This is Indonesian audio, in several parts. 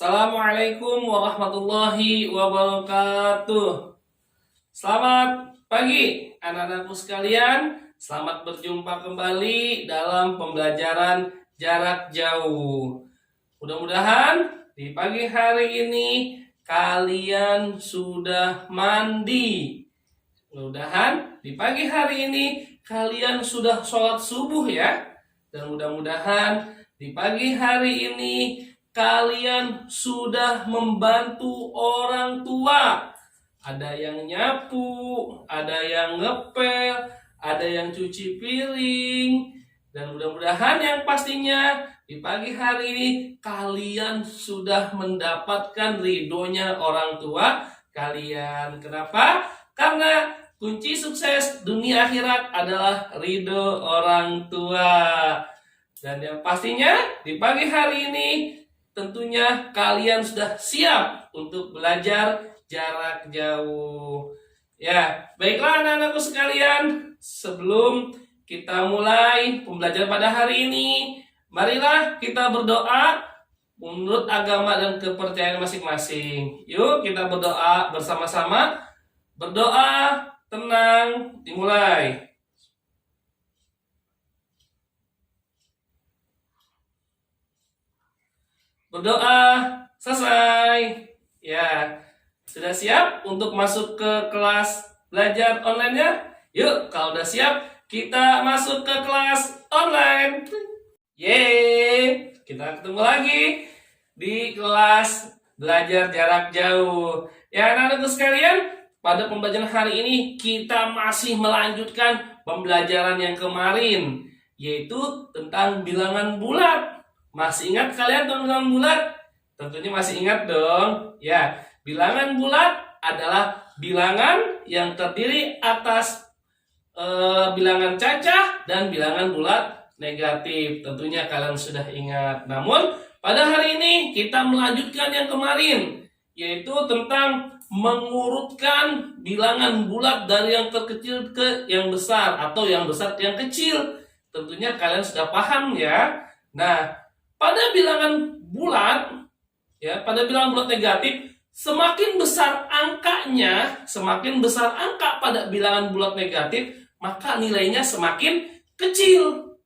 Assalamualaikum warahmatullahi wabarakatuh. Selamat pagi anak-anakku sekalian. Selamat berjumpa kembali dalam pembelajaran jarak jauh. Mudah-mudahan di pagi hari ini kalian sudah mandi. Mudah-mudahan di pagi hari ini kalian sudah sholat subuh ya. Dan mudah-mudahan di pagi hari ini kalian sudah membantu orang tua. Ada yang nyapu, ada yang ngepel, ada yang cuci piring. Dan mudah-mudahan yang pastinya di pagi hari ini kalian sudah mendapatkan ridhonya orang tua kalian. Kenapa? Karena kunci sukses dunia akhirat adalah ridho orang tua. Dan yang pastinya di pagi hari ini tentunya kalian sudah siap untuk belajar jarak jauh. Ya, baiklah anak-anakku sekalian, sebelum kita mulai pembelajaran pada hari ini, marilah kita berdoa menurut agama dan kepercayaan masing-masing. Yuk kita berdoa bersama-sama. Berdoa, tenang, dimulai. Berdoa selesai. Ya, sudah siap untuk masuk ke kelas belajar online-nya? Yuk, kalau udah siap, kita masuk ke kelas online. Yeay, kita ketemu lagi di kelas belajar jarak jauh. Ya, anak-anakku sekalian, pada pembelajaran hari ini kita masih melanjutkan pembelajaran yang kemarin, yaitu tentang bilangan bulat. Masih ingat kalian tentang bilangan bulat? Tentunya masih ingat dong. Ya, bilangan bulat adalah bilangan yang terdiri atas bilangan cacah dan bilangan bulat negatif. Tentunya kalian sudah ingat. Namun, pada hari ini kita melanjutkan yang kemarin, yaitu tentang mengurutkan bilangan bulat dari yang terkecil ke yang besar atau yang besar ke yang kecil. Tentunya kalian sudah paham ya. Nah, pada bilangan bulat, ya, pada bilangan bulat negatif, semakin besar angkanya, semakin besar angka pada bilangan bulat negatif, maka nilainya semakin kecil.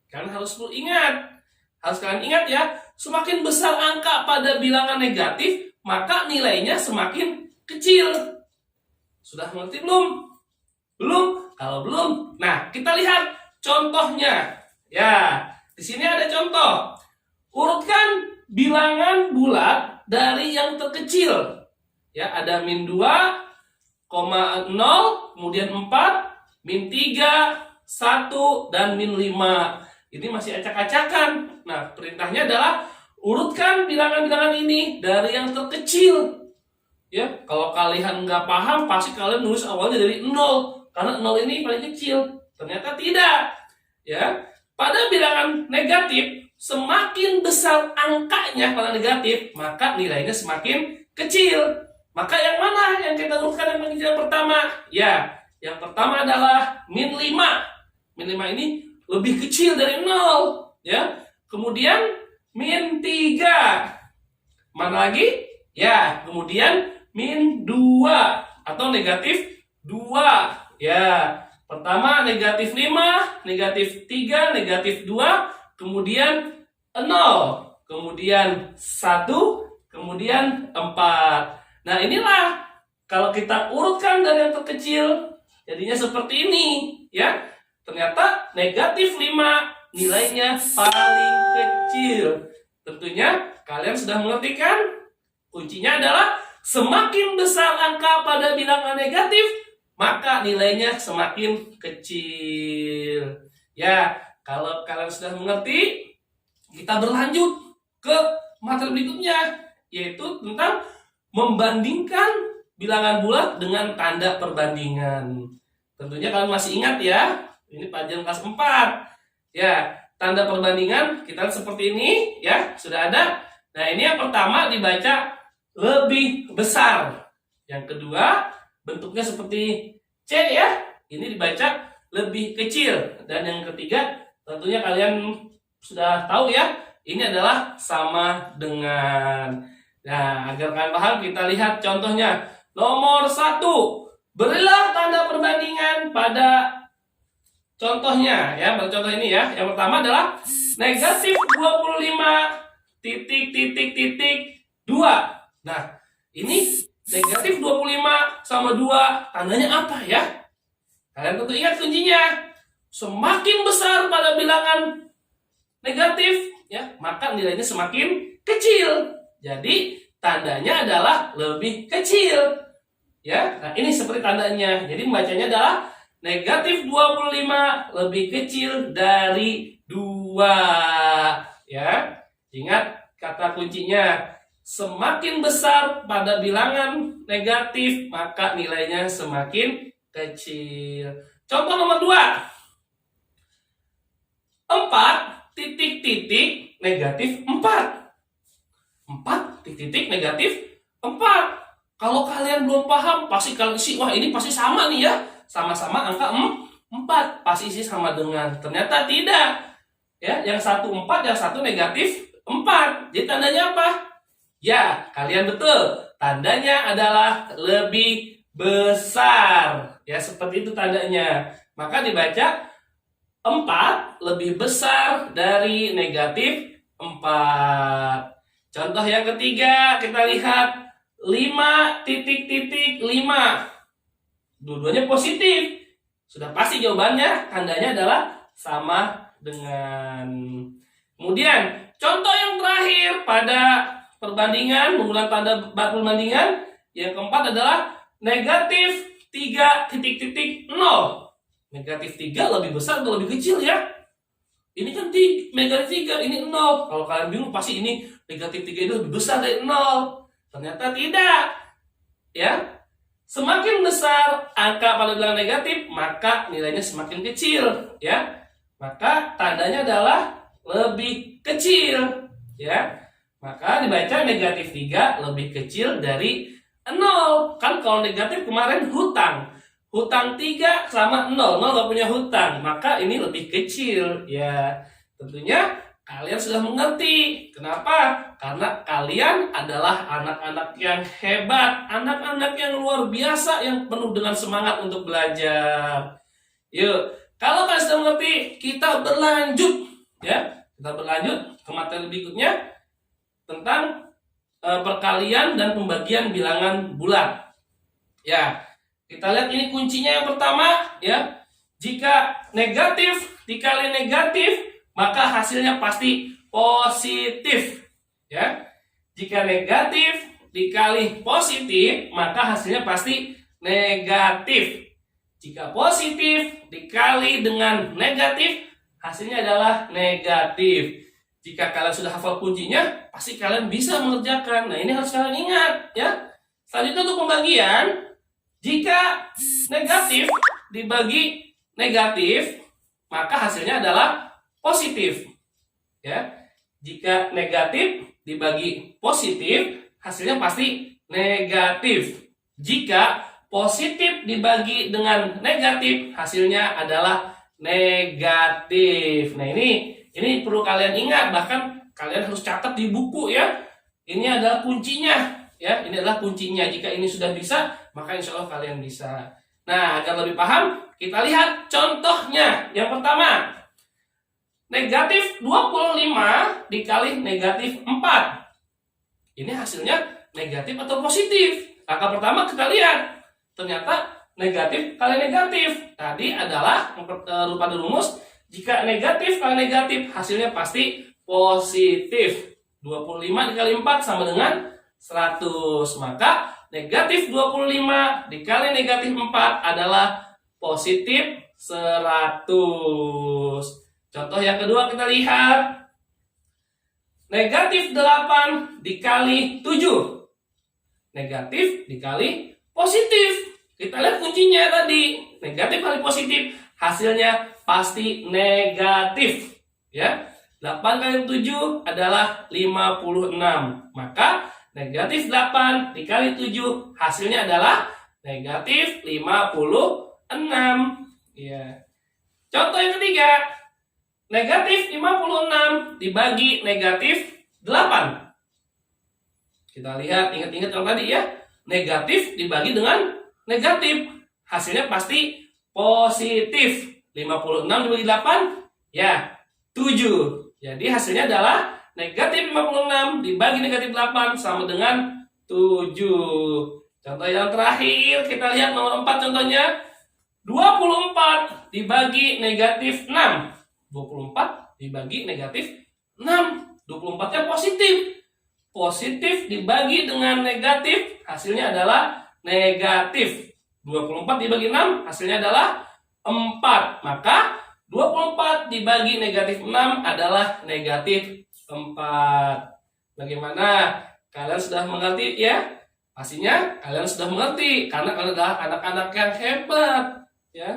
Kalian harus ingat, harus kalian ingat ya, semakin besar angka pada bilangan negatif, maka nilainya semakin kecil. Sudah mengerti belum? Belum? Kalau belum, nah kita lihat contohnya. Ya, di sini ada contoh. Urutkan bilangan bulat dari yang terkecil. Ya, ada min 2,0, kemudian 4, min 3, 1, dan min 5. Ini masih acak-acakan. Nah, perintahnya adalah urutkan bilangan-bilangan ini dari yang terkecil. Ya, kalau kalian nggak paham, pasti kalian nulis awalnya dari 0. Karena 0 ini paling kecil. Ternyata tidak. Ya, pada bilangan negatif, semakin besar angkanya pada negatif, maka nilainya semakin kecil. Maka yang mana yang kita urutkan yang pertama? Ya, yang pertama adalah min 5. Min 5 ini lebih kecil dari 0. Ya, kemudian min 3. Mana lagi? Ya, kemudian min 2 atau negatif 2. Ya, pertama negatif 5, negatif 3, negatif 2, kemudian 0, kemudian 1, kemudian 4. Nah, inilah kalau kita urutkan dari yang terkecil, jadinya seperti ini, ya. Ternyata negatif 5 nilainya paling kecil. Tentunya kalian sudah mengerti kan? Kuncinya adalah semakin besar angka pada bilangan negatif, maka nilainya semakin kecil. Ya, kalau kalian sudah mengerti, kita berlanjut ke materi berikutnya, yaitu tentang membandingkan bilangan bulat dengan tanda perbandingan. Tentunya kalian masih ingat ya, ini pelajaran kelas 4. Ya, tanda perbandingan kita seperti ini ya, sudah ada. Nah, ini yang pertama dibaca lebih besar. Yang kedua bentuknya seperti C ya, ini dibaca lebih kecil. Dan yang ketiga tentunya kalian sudah tahu ya, ini adalah sama dengan. Nah, agar kalian paham, kita lihat contohnya. Nomor 1, berilah tanda perbandingan pada contohnya. Ya, pada contoh ini ya. Yang pertama adalah negatif 25 titik titik titik 2. Nah, ini negatif 25 sama 2, tandanya apa ya? Kalian tentu ingat kuncinya. Semakin besar pada bilangan negatif, ya, maka nilainya semakin kecil. Jadi, tandanya adalah lebih kecil. Ya, nah ini seperti tandanya. Jadi, membacanya adalah negatif 25 lebih kecil dari 2. Ya, ingat kata kuncinya. Semakin besar pada bilangan negatif, maka nilainya semakin kecil. Contoh nomor 2. 4 titik-titik negatif 4. 4 titik-titik negatif 4. Kalau kalian belum paham, pasti kalian isi, wah ini pasti sama nih ya. Sama-sama angka 4. Pasti isi sama dengan. Ternyata tidak. Ya, yang satu 4, yang satu negatif 4. Jadi tandanya apa? Ya, kalian betul. Tandanya adalah lebih besar. Ya, seperti itu tandanya. Maka dibaca 4 lebih besar dari negatif 4. Contoh yang ketiga, kita lihat 5 titik-titik 5. Dua-duanya positif. Sudah pasti jawabannya, tandanya adalah sama dengan. Kemudian, contoh yang terakhir pada perbandingan, menggunakan tanda perbandingan. Yang keempat adalah negatif 3 titik-titik 0. Negatif 3 lebih besar atau lebih kecil ya? Ini kan negatif 3, ini 0. Kalau kalian bingung, pasti ini negatif 3 itu lebih besar dari 0. Ternyata tidak. Ya, semakin besar angka pada bilangan negatif, maka nilainya semakin kecil. Ya, maka tandanya adalah lebih kecil. Ya, maka dibaca negatif 3 lebih kecil dari 0. Kan kalau negatif kemarin hutang. Hutang 3 sama 0. 0 gak punya hutang. Maka ini lebih kecil. Ya, tentunya kalian sudah mengerti. Kenapa? Karena kalian adalah anak-anak yang hebat. Anak-anak yang luar biasa. Yang penuh dengan semangat untuk belajar. Yuk, kalau kalian sudah mengerti, kita berlanjut. Ya, kita berlanjut ke materi berikutnya. Tentang perkalian dan pembagian bilangan bulat. Ya, kita lihat ini kuncinya yang pertama, ya. Jika negatif dikali negatif, maka hasilnya pasti positif, ya. Jika negatif dikali positif, maka hasilnya pasti negatif. Jika positif dikali dengan negatif, hasilnya adalah negatif. Jika kalian sudah hafal kuncinya, pasti kalian bisa mengerjakan. Nah, ini harus kalian ingat, ya. Selanjutnya untuk pembagian, jika negatif dibagi negatif, maka hasilnya adalah positif. Ya. Jika negatif dibagi positif, hasilnya pasti negatif. Jika positif dibagi dengan negatif, hasilnya adalah negatif. Nah, ini perlu kalian ingat, bahkan kalian harus catat di buku ya. Ini adalah kuncinya, ya. Ini adalah kuncinya. Jika ini sudah bisa, maka insya Allah kalian bisa. Nah, agar lebih paham, kita lihat contohnya. Yang pertama, negatif 25 dikali negatif 4. Ini hasilnya negatif atau positif? Angka pertama kita lihat. Ternyata negatif kali negatif. Tadi adalah pada rumus. Jika negatif kali negatif, hasilnya pasti positif. 25 dikali 4 sama dengan 100. Maka negatif 25 dikali negatif 4 adalah positif 100. Contoh yang kedua kita lihat. Negatif 8 dikali 7. Negatif dikali positif. Kita lihat kuncinya tadi. Negatif kali positif, hasilnya pasti negatif. Ya. 8 kali 7 adalah 56. Maka negatif 8 dikali 7 hasilnya adalah negatif 56. Ya. Contoh yang ketiga. negatif 56 dibagi negatif 8. Kita lihat, ingat-ingat yang tadi ya. Negatif dibagi dengan negatif. Hasilnya pasti positif. 56 dibagi 8, ya 7. Jadi hasilnya adalah negatif 56 dibagi negatif 8 sama dengan 7. Contoh yang terakhir, kita lihat nomor 4 contohnya. 24 dibagi negatif 6. 24 dibagi negatif 6. 24-nya positif. Positif dibagi dengan negatif, hasilnya adalah negatif. 24 dibagi 6, hasilnya adalah 4. Maka 24 dibagi negatif 6 adalah negatif 4. Bagaimana? Kalian sudah mengerti ya? Pastinya kalian sudah mengerti karena kalian adalah anak-anak yang hebat ya.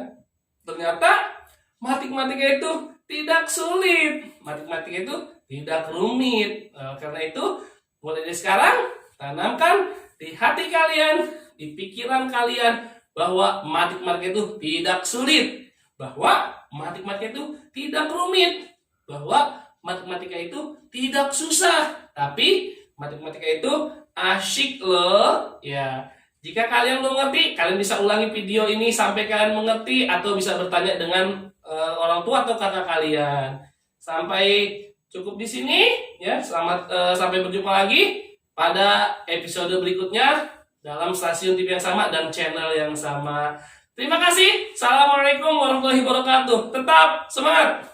Ternyata matematika itu tidak sulit. Matematika itu tidak rumit. Karena itu mulai dari sekarang tanamkan di hati kalian, di pikiran kalian bahwa matematika itu tidak sulit, bahwa matematika itu tidak rumit, bahwa matematika itu tidak susah, tapi matematika itu asyik loh ya. Jika kalian belum mengerti, kalian bisa ulangi video ini sampai kalian mengerti atau bisa bertanya dengan orang tua atau kakak kalian. Sampai cukup di sini ya. Sampai berjumpa lagi pada episode berikutnya dalam stasiun TV yang sama dan channel yang sama. Terima kasih. Assalamualaikum warahmatullahi wabarakatuh. Tetap semangat.